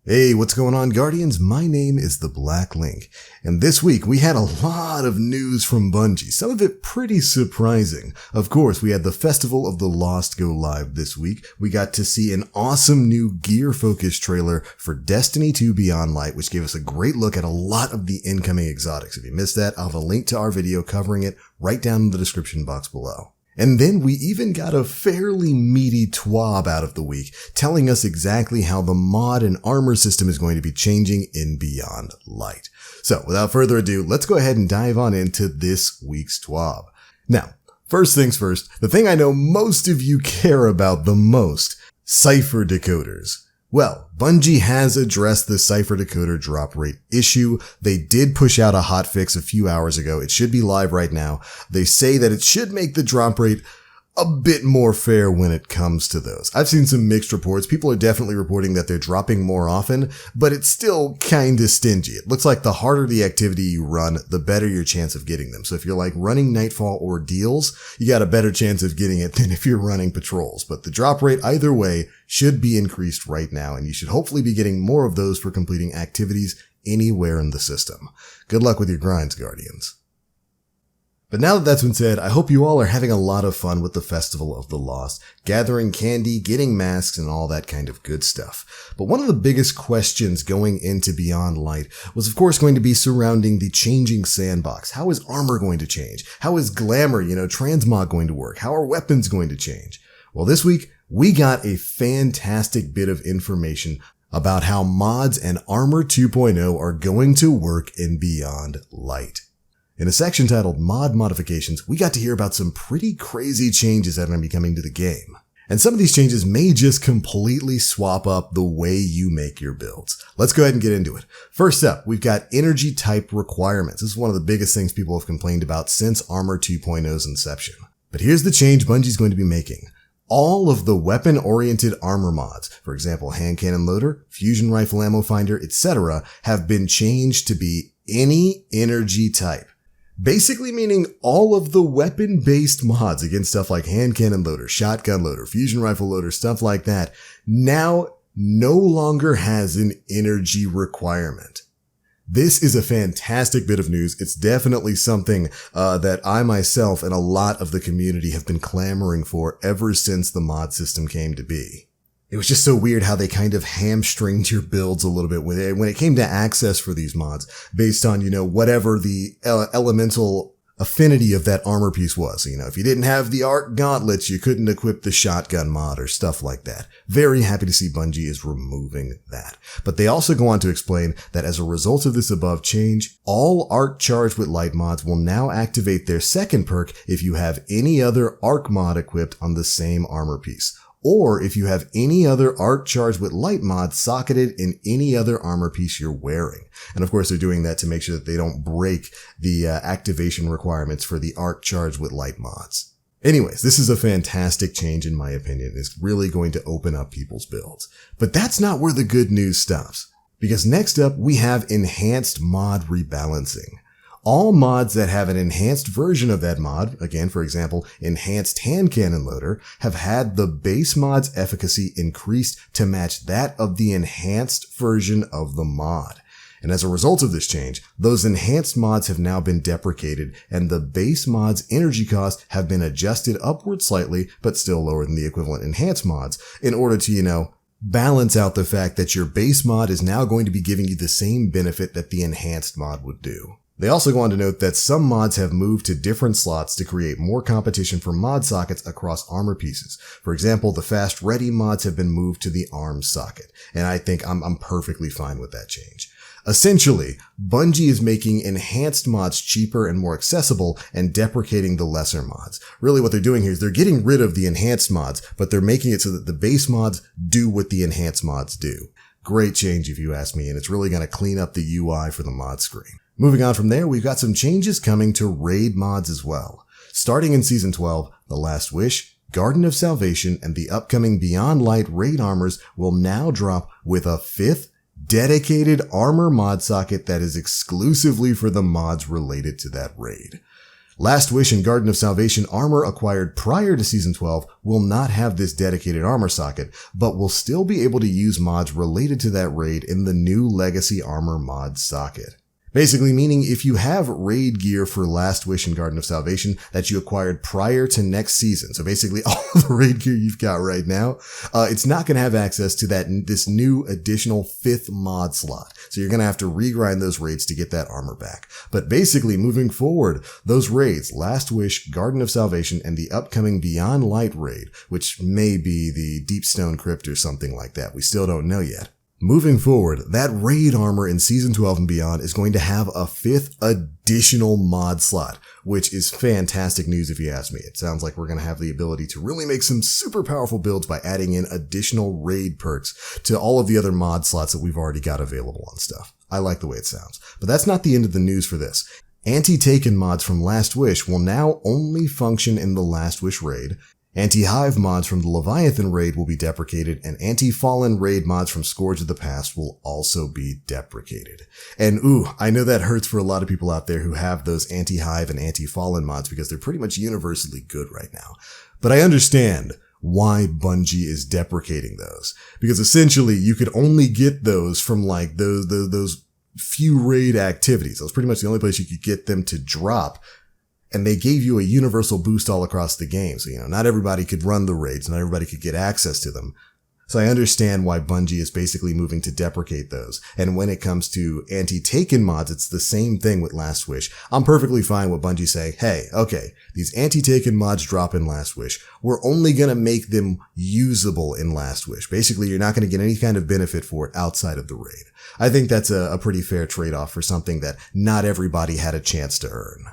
Hey, what's going on, Guardians? My name is the Black Link, and this week we had a lot of news from Bungie, some of it pretty surprising. Of course, we had the Festival of the Lost go live this week. We got to see an awesome new gear-focused trailer for Destiny 2 Beyond Light, which gave us a great look at a lot of the incoming exotics. If you missed that, I'll have a link to our video covering it right down in the description box below. And then we even got a fairly meaty TWAB out of the week, telling us exactly how the mod and armor system is going to be changing in Beyond Light. So without further ado, let's go ahead and dive on into this week's TWAB. Now, first things first, the thing I know most of you care about the most, cipher decoders. Well, Bungie has addressed the cipher decoder drop rate issue. They did push out a hotfix a few hours ago. It should be live right now. They say that it should make the drop rate a bit more fair when it comes to those. I've seen some mixed reports. People are definitely reporting that they're dropping more often, but it's still kinda stingy. It looks like the harder the activity you run, the better your chance of getting them. So if you're like running Nightfall or deals, you got a better chance of getting it than if you're running patrols. But the drop rate either way should be increased right now, and you should hopefully be getting more of those for completing activities anywhere in the system. Good luck with your grinds, Guardians. But now that that's been said, I hope you all are having a lot of fun with the Festival of the Lost, gathering candy, getting masks, and all that kind of good stuff. But one of the biggest questions going into Beyond Light was of course going to be surrounding the changing sandbox. How is armor going to change? How is glamour, transmog going to work? How are weapons going to change? Well, this week, we got a fantastic bit of information about how mods and Armor 2.0 are going to work in Beyond Light. In a section titled Mod Modifications, we got to hear about some pretty crazy changes that are going to be coming to the game. And some of these changes may just completely swap up the way you make your builds. Let's go ahead and get into it. First up, we've got energy type requirements. This is one of the biggest things people have complained about since Armor 2.0's inception. But here's the change Bungie's going to be making. All of the weapon-oriented armor mods, for example, hand cannon loader, fusion rifle ammo finder, etc., have been changed to be any energy type. Basically meaning all of the weapon-based mods against stuff like hand cannon loader, shotgun loader, fusion rifle loader, stuff like that, now no longer has an energy requirement. This is a fantastic bit of news. It's definitely something that I myself and a lot of the community have been clamoring for ever since the mod system came to be. It was just so weird how they kind of hamstringed your builds a little bit when it came to access for these mods based on, whatever the elemental affinity of that armor piece was. If you didn't have the arc gauntlets, you couldn't equip the shotgun mod or stuff like that. Very happy to see Bungie is removing that. But they also go on to explain that as a result of this above change, all arc charged with light mods will now activate their second perk if you have any other arc mod equipped on the same armor piece, or if you have any other arc charged with light mod socketed in any other armor piece you're wearing. And of course, they're doing that to make sure that they don't break the activation requirements for the arc charged with light mods. Anyways, this is a fantastic change in my opinion. It's really going to open up people's builds. But that's not where the good news stops, because next up we have enhanced mod rebalancing. All mods that have an enhanced version of that mod, again, for example, enhanced hand cannon loader, have had the base mod's efficacy increased to match that of the enhanced version of the mod. And as a result of this change, those enhanced mods have now been deprecated, and the base mod's energy costs have been adjusted upward slightly, but still lower than the equivalent enhanced mods, in order to, balance out the fact that your base mod is now going to be giving you the same benefit that the enhanced mod would do. They also go on to note that some mods have moved to different slots to create more competition for mod sockets across armor pieces. For example, the fast ready mods have been moved to the arms socket, and I think I'm perfectly fine with that change. Essentially, Bungie is making enhanced mods cheaper and more accessible and deprecating the lesser mods. Really what they're doing here is they're getting rid of the enhanced mods, but they're making it so that the base mods do what the enhanced mods do. Great change if you ask me, and it's really going to clean up the UI for the mod screen. Moving on from there, we've got some changes coming to raid mods as well. Starting in Season 12, The Last Wish, Garden of Salvation, and the upcoming Beyond Light raid armors will now drop with a 5th dedicated armor mod socket that is exclusively for the mods related to that raid. Last Wish and Garden of Salvation armor acquired prior to Season 12 will not have this dedicated armor socket, but will still be able to use mods related to that raid in the new Legacy Armor mod socket. Basically meaning if you have raid gear for Last Wish and Garden of Salvation that you acquired prior to next season, so basically all of the raid gear you've got right now, it's not going to have access to this new additional 5th mod slot. So you're going to have to regrind those raids to get that armor back. But basically moving forward, those raids, Last Wish, Garden of Salvation, and the upcoming Beyond Light raid, which may be the Deepstone Crypt or something like that, we still don't know yet. Moving forward, that raid armor in Season 12 and beyond is going to have a 5th additional mod slot, which is fantastic news if you ask me. It sounds like we're going to have the ability to really make some super powerful builds by adding in additional raid perks to all of the other mod slots that we've already got available on stuff. I like the way it sounds. But that's not the end of the news for this. Anti-Taken mods from Last Wish will now only function in the Last Wish raid. Anti-Hive mods from the Leviathan raid will be deprecated, and Anti-Fallen raid mods from Scourge of the Past will also be deprecated. And I know that hurts for a lot of people out there who have those Anti-Hive and Anti-Fallen mods because they're pretty much universally good right now. But I understand why Bungie is deprecating those. Because essentially you could only get those from like those few raid activities. That was pretty much the only place you could get them to drop. And they gave you a universal boost all across the game. So, not everybody could run the raids. Not everybody could get access to them. So I understand why Bungie is basically moving to deprecate those. And when it comes to anti-taken mods, it's the same thing with Last Wish. I'm perfectly fine with Bungie saying, hey, okay, these anti-taken mods drop in Last Wish. We're only going to make them usable in Last Wish. Basically, you're not going to get any kind of benefit for it outside of the raid. I think that's a pretty fair trade-off for something that not everybody had a chance to earn.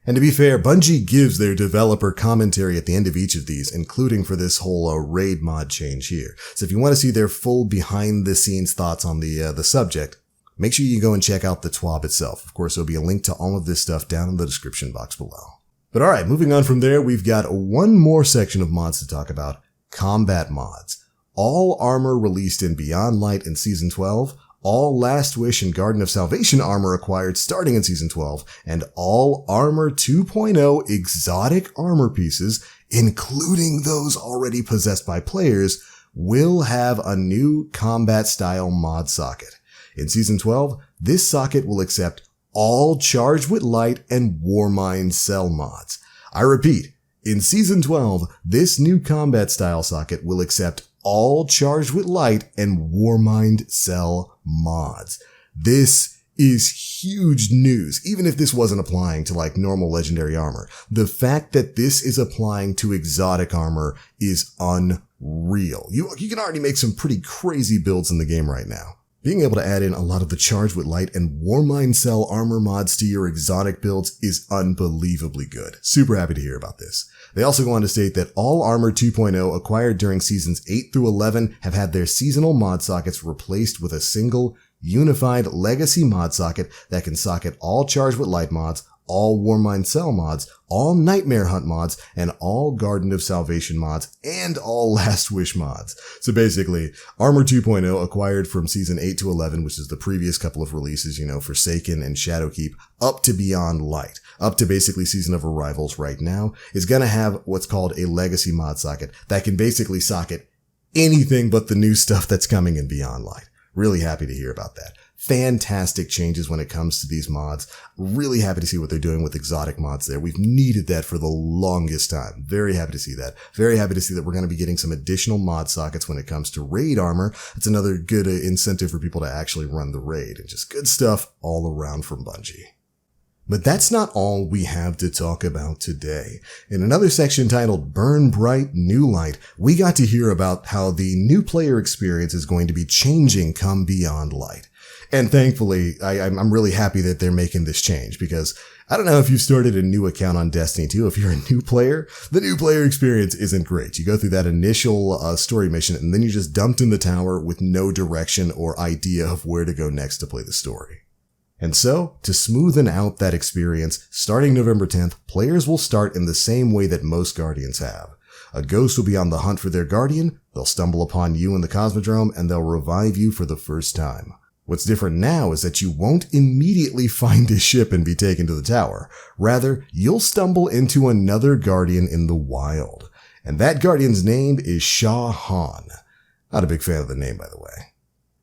And to be fair, Bungie gives their developer commentary at the end of each of these, including for this whole raid mod change here. So if you want to see their full behind-the-scenes thoughts on the subject, make sure you go and check out the TWAB itself. Of course, there'll be a link to all of this stuff down in the description box below. But alright, moving on from there, we've got one more section of mods to talk about, combat mods. All armor released in Beyond Light in Season 12, all Last Wish and Garden of Salvation armor acquired starting in Season 12, and all Armor 2.0 exotic armor pieces, including those already possessed by players, will have a new combat style mod socket. In Season 12, this socket will accept all Charged with Light and Warmind Cell mods. I repeat, in Season 12, this new combat style socket will accept all Charged with Light and Warmind Cell mods. This is huge news, even if this wasn't applying to like normal legendary armor. The fact that this is applying to exotic armor is unreal. You can already make some pretty crazy builds in the game right now. Being able to add in a lot of the Charged with Light and Warmind Cell armor mods to your exotic builds is unbelievably good. Super happy to hear about this. They also go on to state that all Armor 2.0 acquired during Seasons 8 through 11 have had their seasonal mod sockets replaced with a single, unified legacy mod socket that can socket all Charged with Light mods, all Warmind Cell mods, all Nightmare Hunt mods, and all Garden of Salvation mods, and all Last Wish mods. So basically, Armor 2.0 acquired from Season 8 to 11, which is the previous couple of releases, Forsaken and Shadowkeep, up to Beyond Light, up to basically Season of Arrivals right now, is going to have what's called a legacy mod socket that can basically socket anything but the new stuff that's coming in Beyond Light. Really happy to hear about that. Fantastic changes when it comes to these mods. Really happy to see what they're doing with exotic mods there. We've needed that for the longest time. Very happy to see that. Very happy to see that we're going to be getting some additional mod sockets when it comes to raid armor. It's another good incentive for people to actually run the raid, and just good stuff all around from Bungie. But that's not all we have to talk about today. In another section titled Burn Bright New Light, we got to hear about how the new player experience is going to be changing come Beyond Light. And thankfully, I'm really happy that they're making this change, because I don't know if you've started a new account on Destiny 2. If you're a new player, the new player experience isn't great. You go through that initial story mission, and then you're just dumped in the tower with no direction or idea of where to go next to play the story. And so, to smoothen out that experience, starting November 10th, players will start in the same way that most Guardians have. A ghost will be on the hunt for their Guardian, they'll stumble upon you in the Cosmodrome, and they'll revive you for the first time. What's different now is that you won't immediately find a ship and be taken to the tower. Rather, you'll stumble into another guardian in the wild. And that guardian's name is Shah Han. Not a big fan of the name, by the way.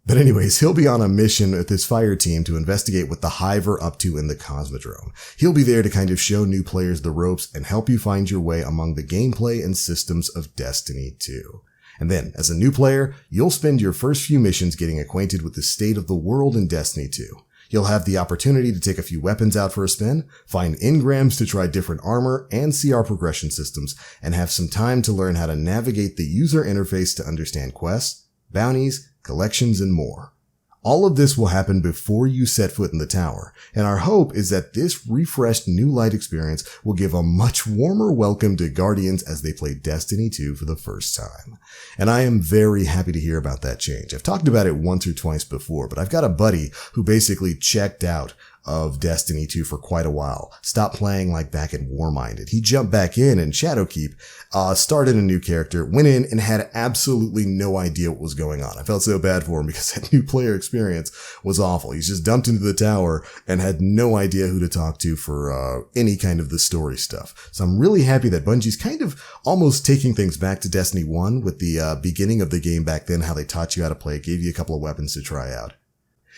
But anyways, he'll be on a mission with his fire team to investigate what the Hive are up to in the Cosmodrome. He'll be there to kind of show new players the ropes and help you find your way among the gameplay and systems of Destiny 2. And then, as a new player, you'll spend your first few missions getting acquainted with the state of the world in Destiny 2. You'll have the opportunity to take a few weapons out for a spin, find engrams to try different armor and CR progression systems, and have some time to learn how to navigate the user interface to understand quests, bounties, collections, and more. All of this will happen before you set foot in the tower, and our hope is that this refreshed New Light experience will give a much warmer welcome to Guardians as they play Destiny 2 for the first time. And I am very happy to hear about that change. I've talked about it once or twice before, but I've got a buddy who basically checked out of Destiny 2 for quite a while. Stopped playing like back in Warminded. He jumped back in and Shadowkeep, started a new character, went in and had absolutely no idea what was going on. I felt so bad for him because that new player experience was awful. He's just dumped into the tower and had no idea who to talk to for any kind of the story stuff. So I'm really happy that Bungie's kind of almost taking things back to Destiny 1 with the beginning of the game back then, how they taught you how to play, gave you a couple of weapons to try out,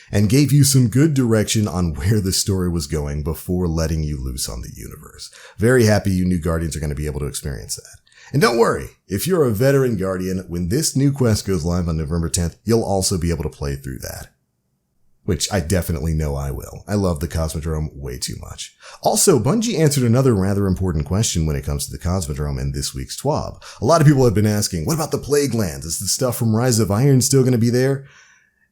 and gave you some good direction on where the story was going before letting you loose on the universe. Very happy you new Guardians are going to be able to experience that. And don't worry, if you're a veteran Guardian, when this new quest goes live on November 10th, you'll also be able to play through that. Which I definitely know I will. I love the Cosmodrome way too much. Also, Bungie answered another rather important question when it comes to the Cosmodrome in this week's TWAB. A lot of people have been asking, what about the Plaguelands? Is the stuff from Rise of Iron still going to be there?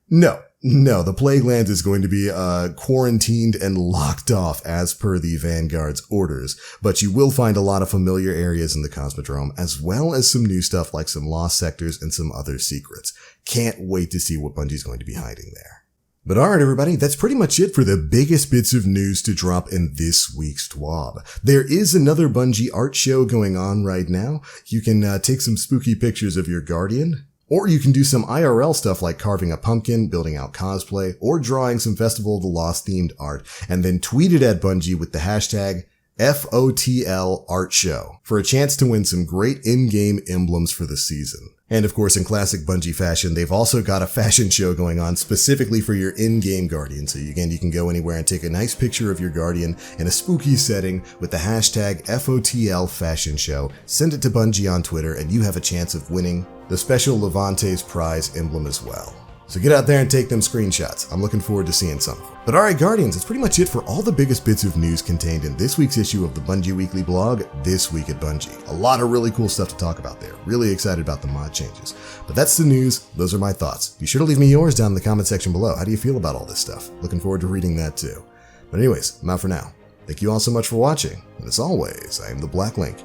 No, the Plaguelands is going to be quarantined and locked off as per the Vanguard's orders, but you will find a lot of familiar areas in the Cosmodrome, as well as some new stuff like some lost sectors and some other secrets. Can't wait to see what Bungie's going to be hiding there. But alright everybody, that's pretty much it for the biggest bits of news to drop in this week's TWAB. There is another Bungie art show going on right now. You can take some spooky pictures of your Guardian, or you can do some IRL stuff like carving a pumpkin, building out cosplay, or drawing some Festival of the Lost themed art, and then tweet it at Bungie with the hashtag FOTL Art Show for a chance to win some great in-game emblems for the season. And of course, in classic Bungie fashion, they've also got a fashion show going on specifically for your in-game Guardian. So again, you can go anywhere and take a nice picture of your Guardian in a spooky setting with the hashtag FOTL Fashion Show. Send it to Bungie on Twitter and you have a chance of winning the special Levante's Prize emblem as well. So get out there and take them screenshots. I'm looking forward to seeing some. But alright Guardians, that's pretty much it for all the biggest bits of news contained in this week's issue of the Bungie Weekly blog, This Week at Bungie. A lot of really cool stuff to talk about there. Really excited about the mod changes. But that's the news. Those are my thoughts. Be sure to leave me yours down in the comment section below. How do you feel about all this stuff? Looking forward to reading that too. But anyways, I'm out for now. Thank you all so much for watching. And as always, I am the Black Link.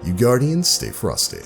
You Guardians, stay frosty.